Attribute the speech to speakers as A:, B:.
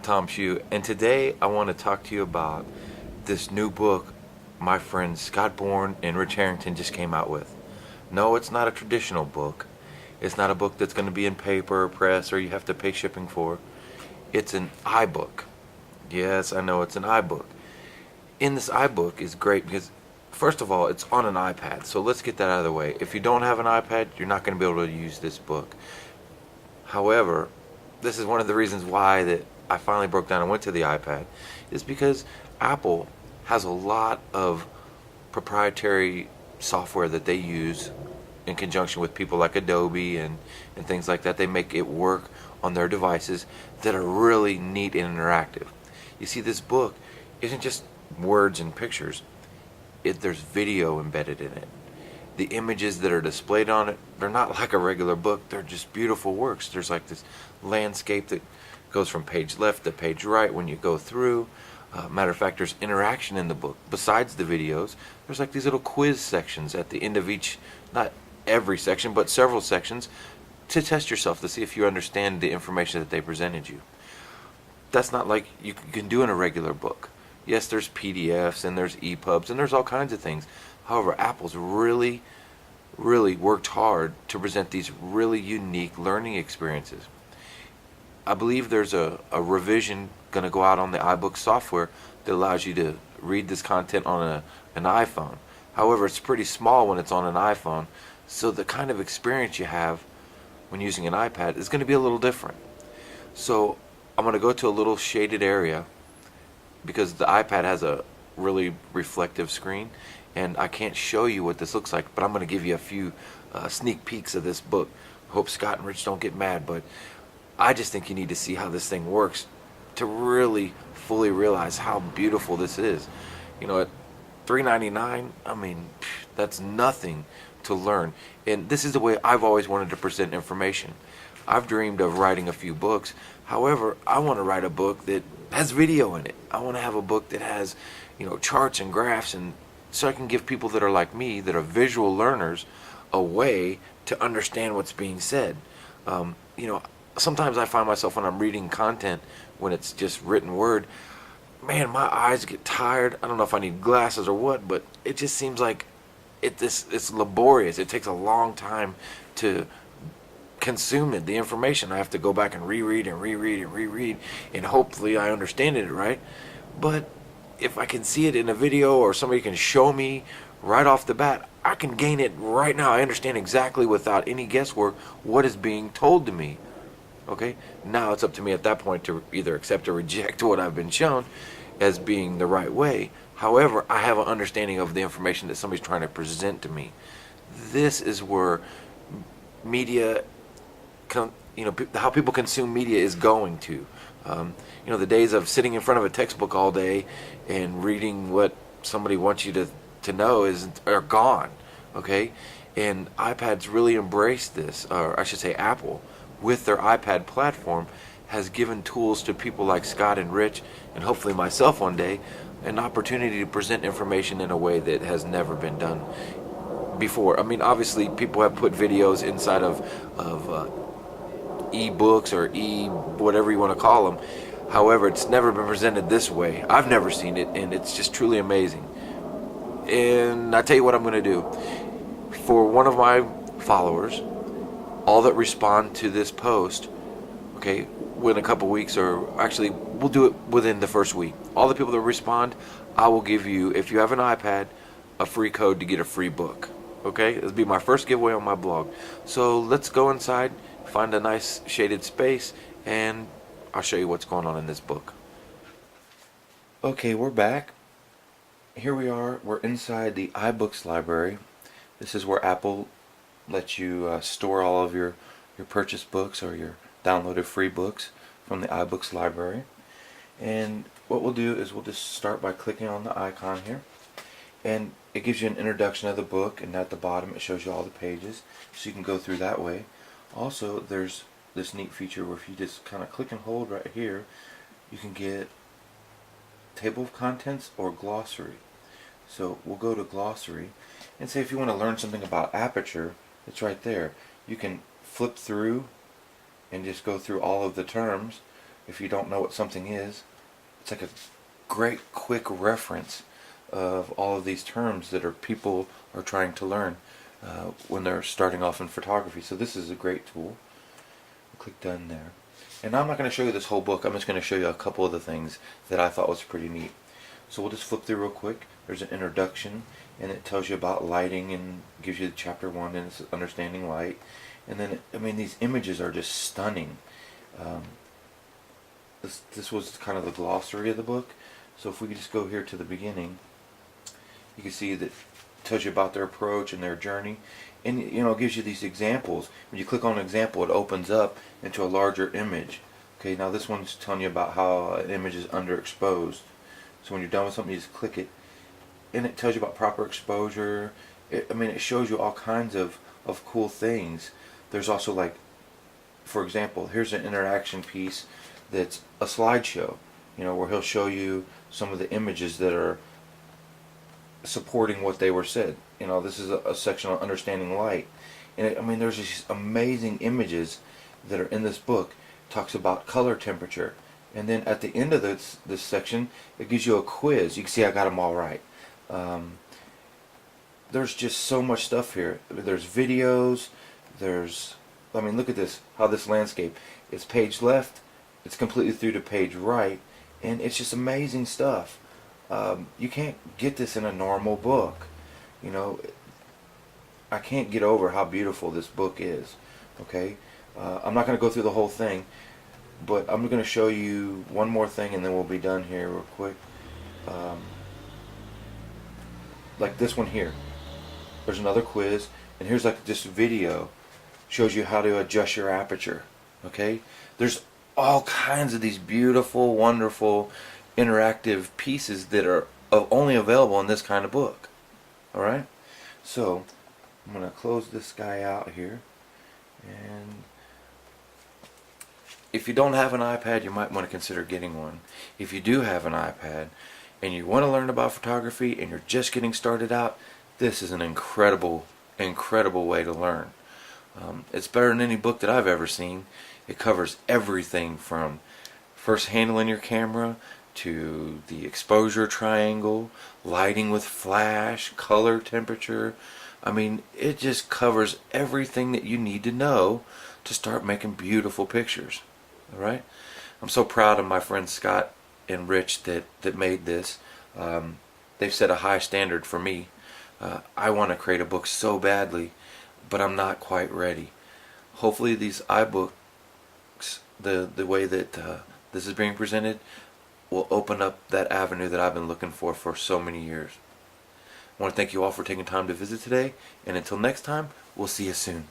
A: Tom Shue, and today I want to talk to you about this new book my friends Scott Bourne and Rich Herrington just came out with. No, it's not a traditional book. It's not a book that's going to be in paper or press or you have to pay shipping for. It's an iBook. Yes, I know it's an iBook. In this iBook is great because, first of all, it's on an iPad. So let's get that out of the way. If you don't have an iPad, you're not going to be able to use this book. However, this is one of the reasons why that I finally broke down and went to the iPad, is because Apple has a lot of proprietary software that they use in conjunction with people like Adobe and things like that. They make it work on their devices that are really neat and interactive. You see, this book isn't just words and pictures. There's video embedded in it. The images that are displayed on it, they're not like a regular book. They're just beautiful works. There's like this landscape that goes from page left to page right when you go through. Matter of fact, there's interaction in the book. Besides the videos, there's like these little quiz sections at the end of each, not every section, but several sections, to test yourself to see if you understand the information that they presented you. That's not like you can do in a regular book. Yes, there's PDFs and there's EPUBs and there's all kinds of things. However, Apple's really worked hard to present these really unique learning experiences. I believe there's a revision going to go out on the iBook software that allows you to read this content on an iPhone. However, it's pretty small when it's on an iPhone, so the kind of experience you have when using an iPad is going to be a little different. So I'm going to go to a little shaded area because the iPad has a really reflective screen, and I can't show you what this looks like, but I'm going to give you a few sneak peeks of this book. Hope Scott and Rich don't get mad, but I just think you need to see how this thing works to really fully realize how beautiful this is. You know, at $3.99, I mean, that's nothing to learn. And this is the way I've always wanted to present information. I've dreamed of writing a few books. However, I want to write a book that has video in it. I want to have a book that has, charts and graphs, and so I can give people that are like me, that are visual learners, a way to understand what's being said. Sometimes I find myself when I'm reading content, when it's just written word, man, my eyes get tired. I don't know if I need glasses or what, but it just seems like it's laborious. It takes a long time to consume it, the information. I have to go back and reread and hopefully I understand it right. But if I can see it in a video or somebody can show me right off the bat, I can gain it right now. I understand exactly, without any guesswork, what is being told to me. Okay, now it's up to me at that point to either accept or reject what I've been shown as being the right way. However, I have an understanding of the information that somebody's trying to present to me. This is where media, how people consume media is going to. The days of sitting in front of a textbook all day and reading what somebody wants you to know are gone. Okay, and iPads really embraced this, or I should say Apple, with their iPad platform, has given tools to people like Scott and Rich, and hopefully myself one day, an opportunity to present information in a way that has never been done before. I mean, obviously people have put videos inside of e-books or whatever you want to call them. However, it's never been presented this way. I've never seen it, and it's just truly amazing. And I tell you what I'm going to do. For one of my followers, all that respond to this post, okay, within a couple weeks, or actually we'll do it within the first week, all the people that respond, I will give you, if you have an iPad, a free code to get a free book. Okay, this will be my first giveaway on my blog. So let's go inside, find a nice shaded space, and I'll show you what's going on in this book. Okay, we're back. Here we are. We're inside the iBooks library. This is where Apple lets you store all of your purchased books or your downloaded free books from the iBooks library. And what we'll do is we'll just start by clicking on the icon here, and it gives you an introduction of the book, and at the bottom it shows you all the pages, so you can go through that way. Also, there's this neat feature where if you just kind of click and hold right here, you can get table of contents or glossary. So we'll go to glossary, and say if you want to learn something about aperture, it's right there. You can flip through and just go through all of the terms if you don't know what something is, it's like a great quick reference of all of these terms that people are trying to learn when they're starting off in photography. So this is a great tool. Click done there. And I'm not going to show you this whole book. I'm just going to show you a couple of the things that I thought was pretty neat. So we'll just flip through real quick. There's an introduction, and it tells you about lighting and gives you chapter 1, and it's understanding light. And then, I mean, these images are just stunning. This was kind of the glossary of the book. So if we could just go here to the beginning, you can see that it tells you about their approach and their journey. And it gives you these examples. When you click on an example, it opens up into a larger image. Okay, now this one's telling you about how an image is underexposed. So when you're done with something, you just click it, and it tells you about proper exposure. It shows you all kinds of cool things. There's also, like, for example, here's an interaction piece that's a slideshow, where he'll show you some of the images that are supporting what they were said. This is a section on understanding light. And there's these amazing images that are in this book. It talks about color temperature. And then at the end of this section, it gives you a quiz. You can see I got them all right. There's just so much stuff here. There's videos. Look at this, how this landscape. It's page left. It's completely through to page right. And it's just amazing stuff. You can't get this in a normal book. I can't get over how beautiful this book is. Okay, I'm not going to go through the whole thing, but I'm going to show you one more thing, and then we'll be done here real quick. Like this one here. There's another quiz, and here's like this video. Shows you how to adjust your aperture. Okay, there's all kinds of these beautiful, wonderful, interactive pieces that are only available in this kind of book. Alright, so I'm going to close this guy out here, and if you don't have an iPad, you might want to consider getting one. If you do have an iPad and you want to learn about photography and you're just getting started out, this is an incredible way to learn. It's better than any book that I've ever seen. It covers everything from first handling your camera to the exposure triangle, lighting with flash, color temperature. It just covers everything that you need to know to start making beautiful pictures. Alright? I'm so proud of my friends Scott and Rich that made this. They've set a high standard for me. I want to create a book so badly, but I'm not quite ready. Hopefully these iBooks, the way that this is being presented, will open up that avenue that I've been looking for so many years. I want to thank you all for taking time to visit today, and until next time, we'll see you soon.